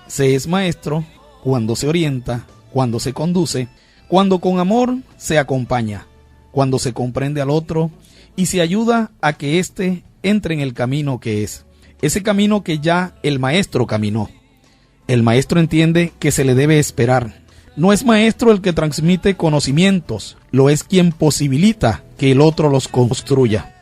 Se es maestro cuando se orienta, cuando se conduce, cuando con amor se acompaña, cuando se comprende al otro y se ayuda a que éste entre en el camino que es, ese camino que ya el maestro caminó. El maestro entiende que se le debe esperar. No es maestro el que transmite conocimientos, lo es quien posibilita que el otro los construya.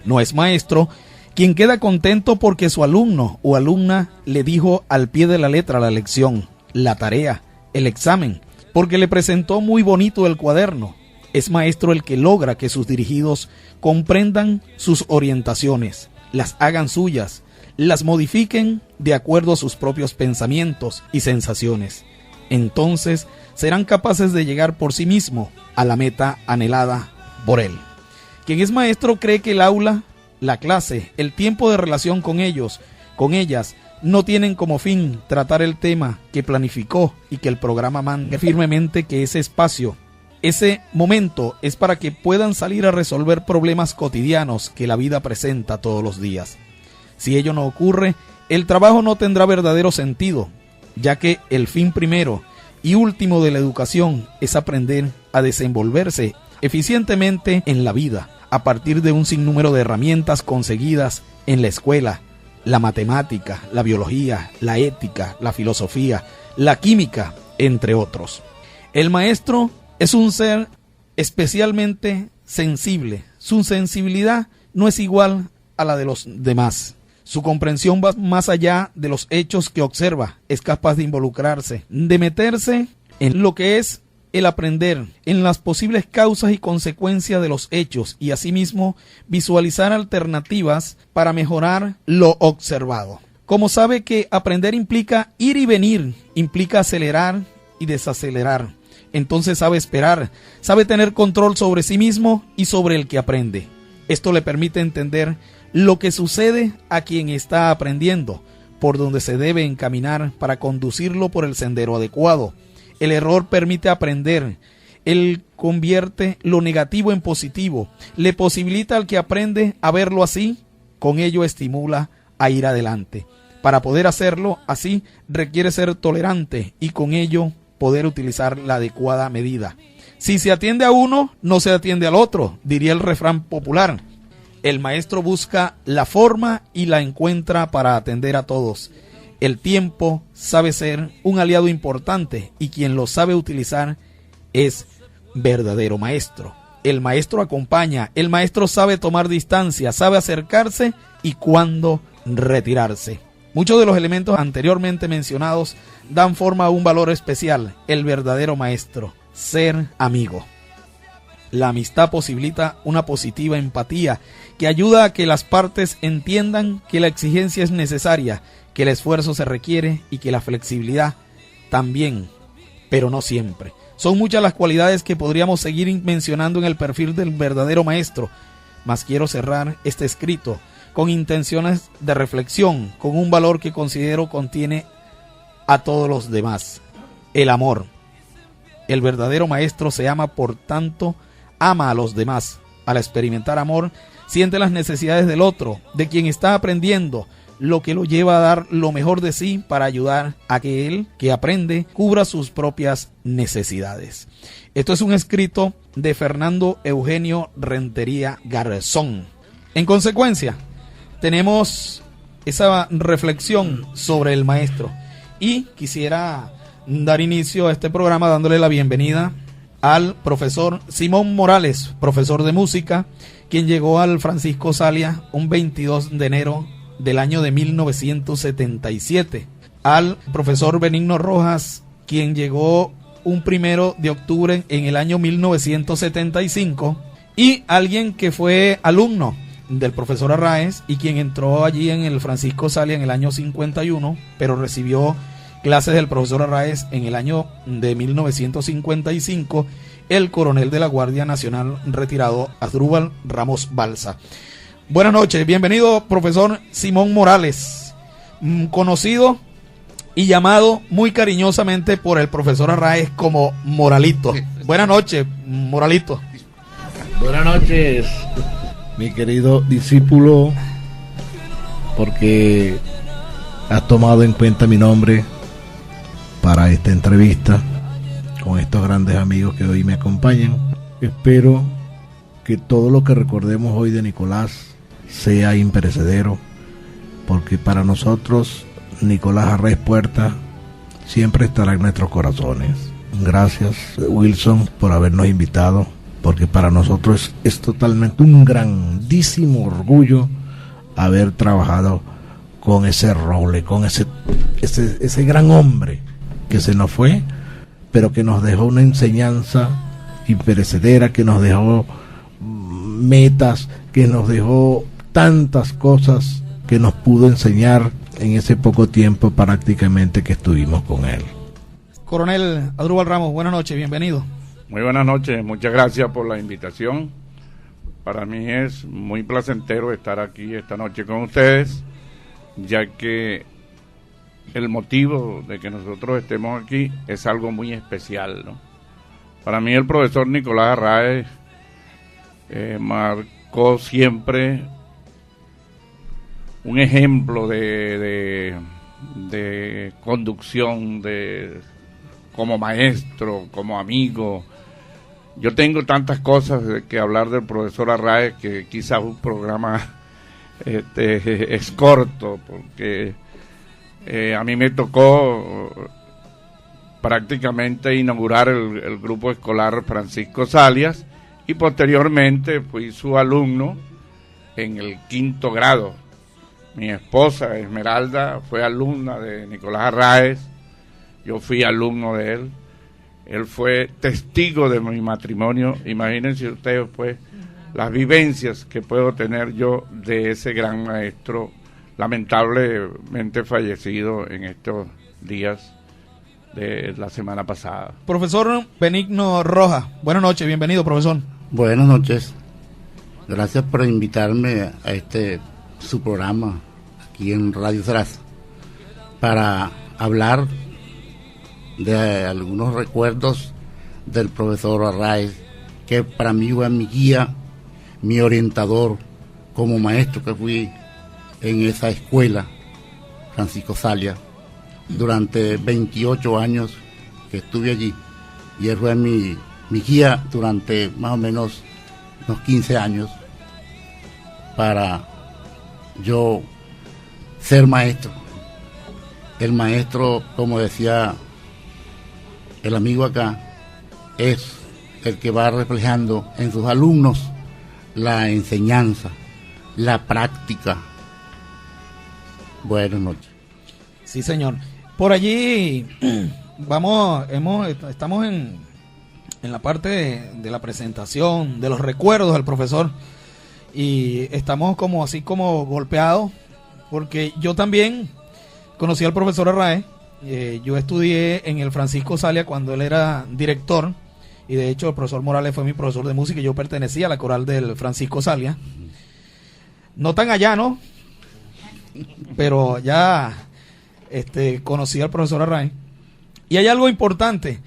No es maestro quien queda contento porque su alumno o alumna le dijo al pie de la letra la lección, la tarea, el examen, porque le presentó muy bonito el cuaderno. Es maestro el que logra que sus dirigidos comprendan sus orientaciones, las hagan suyas, las modifiquen de acuerdo a sus propios pensamientos y sensaciones. Entonces serán capaces de llegar por sí mismo a la meta anhelada por él. Quien es maestro cree que el aula, la clase, el tiempo de relación con ellos, con ellas, no tienen como fin tratar el tema que planificó y que el programa manda firmemente que ese espacio, ese momento es para que puedan salir a resolver problemas cotidianos que la vida presenta todos los días. Si ello no ocurre, el trabajo no tendrá verdadero sentido, ya que el fin primero y último de la educación es aprender a desenvolverse eficientemente en la vida, a partir de un sinnúmero de herramientas conseguidas en la escuela, la matemática, la biología, la ética, la filosofía, la química, entre otros. El maestro es un ser especialmente sensible. Su sensibilidad no es igual a la de los demás. Su comprensión va más allá de los hechos que observa. Es capaz de involucrarse, de meterse en lo que es el aprender, en las posibles causas y consecuencias de los hechos y asimismo visualizar alternativas para mejorar lo observado. Como sabe que aprender implica ir y venir, implica acelerar y desacelerar, entonces sabe esperar, sabe tener control sobre sí mismo y sobre el que aprende. Esto le permite entender lo que sucede a quien está aprendiendo, por donde se debe encaminar para conducirlo por el sendero adecuado. El error permite aprender, él convierte lo negativo en positivo, le posibilita al que aprende a verlo así, con ello estimula a ir adelante. Para poder hacerlo así requiere ser tolerante y con ello poder utilizar la adecuada medida. Si se atiende a uno, no se atiende al otro, diría el refrán popular. El maestro busca la forma y la encuentra para atender a todos. El tiempo sabe ser un aliado importante y quien lo sabe utilizar es verdadero maestro. El maestro acompaña, el maestro sabe tomar distancia, sabe acercarse y cuándo retirarse. Muchos de los elementos anteriormente mencionados dan forma a un valor especial, el verdadero maestro, ser amigo. La amistad posibilita una positiva empatía que ayuda a que las partes entiendan que la exigencia es necesaria, que el esfuerzo se requiere y que la flexibilidad también, pero no siempre. Son muchas las cualidades que podríamos seguir mencionando en el perfil del verdadero maestro, mas quiero cerrar este escrito con intenciones de reflexión, con un valor que considero contiene a todos los demás, el amor. El verdadero maestro se ama, por tanto, ama a los demás. Al experimentar amor, siente las necesidades del otro, de quien está aprendiendo, lo que lo lleva a dar lo mejor de sí para ayudar a que él, que aprende, cubra sus propias necesidades. Esto es un escrito de Fernando Eugenio Rentería Garzón. En consecuencia, tenemos esa reflexión sobre el maestro y quisiera dar inicio a este programa dándole la bienvenida al profesor Simón Morales, profesor de música, quien llegó al Francisco Salia un 22 de enero del año de 1977, al profesor Benigno Rojas, quien llegó un 1 de octubre en el año 1975, y alguien que fue alumno del profesor Arraez y quien entró allí en el Francisco Salia en el año 51, pero recibió clases del profesor Arraez en el año de 1955, el coronel de la Guardia Nacional retirado Asdrúbal Ramos Balsa. Buenas noches, bienvenido profesor Simón Morales, conocido y llamado muy cariñosamente por el profesor Arraez como Moralito. Buenas noches, Moralito. Buenas noches, mi querido discípulo, porque has tomado en cuenta mi nombre para esta entrevista con estos grandes amigos que hoy me acompañan. Espero que todo lo que recordemos hoy de Nicolás sea imperecedero, porque para nosotros Nicolás Arraez Puerta siempre estará en nuestros corazones. Gracias, Wilson, por habernos invitado, porque para nosotros es totalmente un grandísimo orgullo haber trabajado con ese roble, con ese gran hombre que se nos fue, pero que nos dejó una enseñanza imperecedera, que nos dejó metas, que nos dejó tantas cosas que nos pudo enseñar en ese poco tiempo prácticamente que estuvimos con él. Coronel Adrúbal Ramos, buenas noches, bienvenido. Muy buenas noches, muchas gracias por la invitación. Para mí es muy placentero estar aquí esta noche con ustedes, ya que el motivo de que nosotros estemos aquí es algo muy especial, ¿no? Para mí el profesor Nicolás Arraez marcó siempre un ejemplo de conducción, como maestro, como amigo. Yo tengo tantas cosas de que hablar del profesor Arraez que quizás un programa es corto, porque a mí me tocó prácticamente inaugurar el grupo escolar Francisco Salias, y posteriormente fui su alumno en el 5º grado. Mi esposa Esmeralda fue alumna de Nicolás Arraez, yo fui alumno de él. Él fue testigo de mi matrimonio. Imagínense ustedes, pues, las vivencias que puedo tener yo de ese gran maestro, lamentablemente fallecido en estos días de la semana pasada. Profesor Benigno Rojas, buenas noches, bienvenido, profesor. Buenas noches. Gracias por invitarme a su programa aquí en Radio Saraz para hablar de algunos recuerdos del profesor Arraez, que para mí fue mi guía, mi orientador como maestro que fui en esa escuela Francisco Salias durante 28 años que estuve allí, y él fue mi guía durante más o menos unos 15 años para yo ser maestro. El maestro, como decía el amigo acá, es el que va reflejando en sus alumnos la enseñanza, la práctica. Buenas noches. Sí, señor. Por allí estamos en la parte de la presentación, de los recuerdos del profesor, y estamos así como golpeados, porque yo también conocí al profesor Arraez. Yo estudié en el Francisco Salias cuando él era director, y de hecho el profesor Morales fue mi profesor de música, y yo pertenecía a la coral del Francisco Salias. No tan allá, ¿no? Pero ya conocí al profesor Arraez. Y hay algo importante.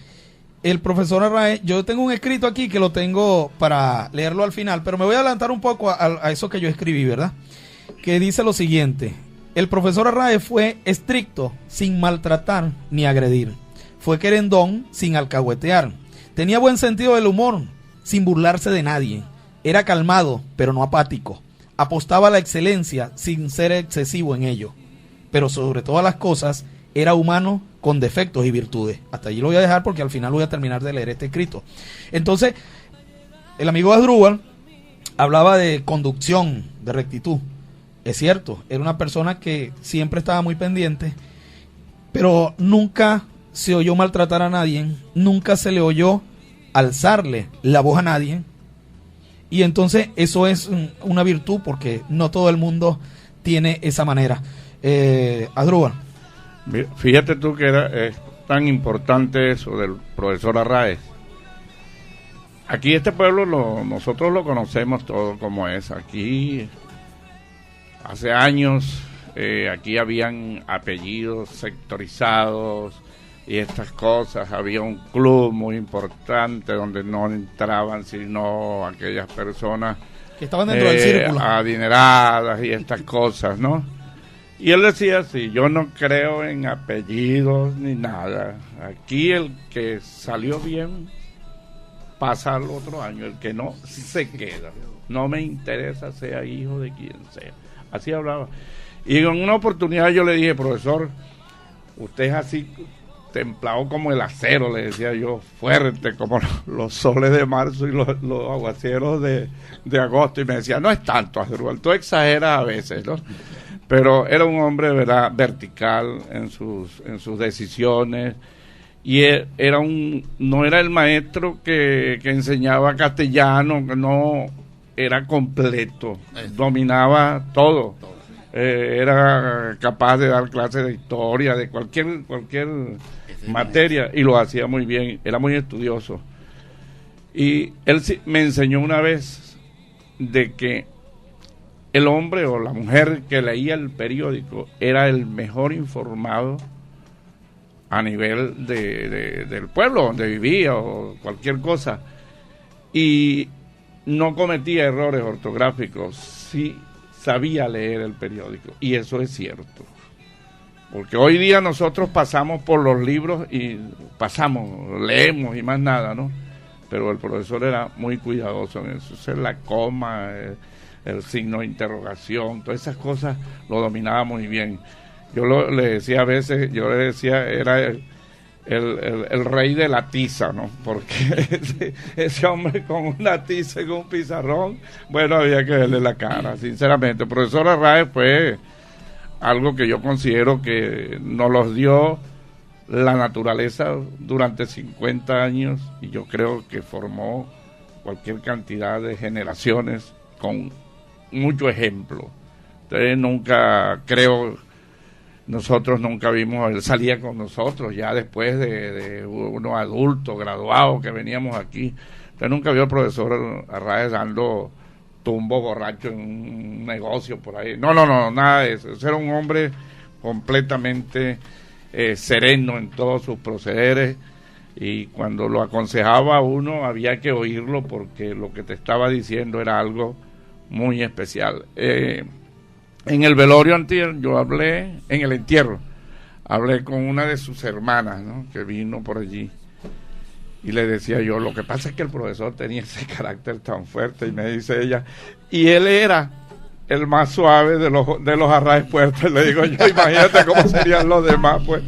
El profesor Arraez, yo tengo un escrito aquí que lo tengo para leerlo al final, pero me voy a adelantar un poco a eso que yo escribí, ¿verdad? Que dice lo siguiente: el profesor Arraez fue estricto, sin maltratar ni agredir. Fue querendón, sin alcahuetear. Tenía buen sentido del humor, sin burlarse de nadie. Era calmado, pero no apático. Apostaba a la excelencia, sin ser excesivo en ello. Pero sobre todas las cosas, era humano con defectos y virtudes. Hasta allí lo voy a dejar porque al final voy a terminar de leer este escrito. Entonces, el amigo Asdrúbal hablaba de conducción, de rectitud. Es cierto, era una persona que siempre estaba muy pendiente, pero nunca se oyó maltratar a nadie, nunca se le oyó alzarle la voz a nadie. Y entonces eso es una virtud, porque no todo el mundo tiene esa manera. Asdrúbal. Fíjate tú que es tan importante eso del profesor Arraez. Aquí este pueblo nosotros lo conocemos todo como es. Aquí hace años aquí habían apellidos sectorizados y estas cosas. Había un club muy importante donde no entraban sino aquellas personas que estaban dentro del círculo, adineradas y estas cosas, ¿no? Y él decía así, yo no creo en apellidos ni nada. Aquí el que salió bien pasa al otro año, el que no se queda. No me interesa sea hijo de quien sea. Así hablaba. Y en una oportunidad yo le dije, profesor, usted es así templado como el acero, le decía yo, fuerte como los soles de marzo y los aguaceros de agosto. Y me decía, no es tanto, Asdrúbal, tú exageras a veces, ¿no? Pero era un hombre, ¿verdad?, vertical en sus decisiones. Y no era el maestro que enseñaba castellano, no, era completo, dominaba todo. Era capaz de dar clases de historia, de cualquier materia, y lo hacía muy bien, era muy estudioso. Y él me enseñó una vez de que el hombre o la mujer que leía el periódico era el mejor informado a nivel del pueblo donde vivía o cualquier cosa, y no cometía errores ortográficos, sí sabía leer el periódico, y eso es cierto, porque hoy día nosotros pasamos por los libros y leemos y más nada, ¿no? Pero el profesor era muy cuidadoso en eso, es la coma, el signo de interrogación, todas esas cosas lo dominaba muy bien. Yo le decía a veces, era el rey de la tiza, ¿no? Porque ese hombre con una tiza y con un pizarrón, bueno, había que verle la cara, sinceramente. El profesor Arraez fue algo que yo considero que nos los dio la naturaleza durante 50 años, y yo creo que formó cualquier cantidad de generaciones con mucho ejemplo. Entonces nosotros nunca vimos, él salía con nosotros ya después de unos adultos graduados que veníamos aquí. Usted nunca vio al profesor Arraez dando tumbos borracho en un negocio por ahí. No, nada de eso. Ese era un hombre completamente sereno en todos sus procederes, y cuando lo aconsejaba a uno había que oírlo, porque lo que te estaba diciendo era algo muy especial. En el velorio anterior yo en el entierro, hablé con una de sus hermanas, ¿no?, que vino por allí, y le decía yo, lo que pasa es que el profesor tenía ese carácter tan fuerte, y me dice ella, y él era el más suave de los Arraez Puertas. Le digo yo, imagínate cómo serían los demás, pues.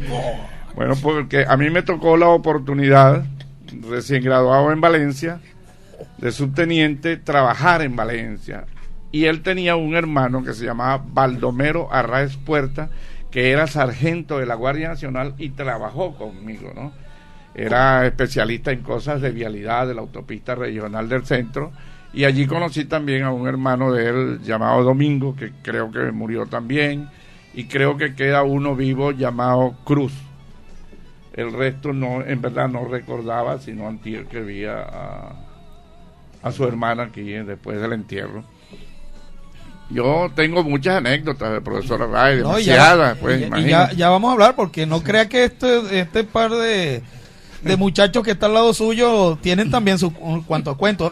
Bueno, porque a mí me tocó la oportunidad, recién graduado en Valencia, de subteniente, trabajar en Valencia. Y él tenía un hermano que se llamaba Baldomero Arraez Puerta, que era sargento de la Guardia Nacional y trabajó conmigo, ¿no? Era especialista en cosas de vialidad de la autopista regional del centro, y allí conocí también a un hermano de él llamado Domingo, que creo que murió también, y creo que queda uno vivo llamado Cruz. El resto no, en verdad no recordaba, sino antier que vi a su hermana aquí después del entierro. Yo tengo muchas anécdotas del profesor Arraez, demasiadas, pues, imagínate. Ya vamos a hablar, porque no crea que este par de muchachos que está al lado suyo tienen también su cuanto cuento.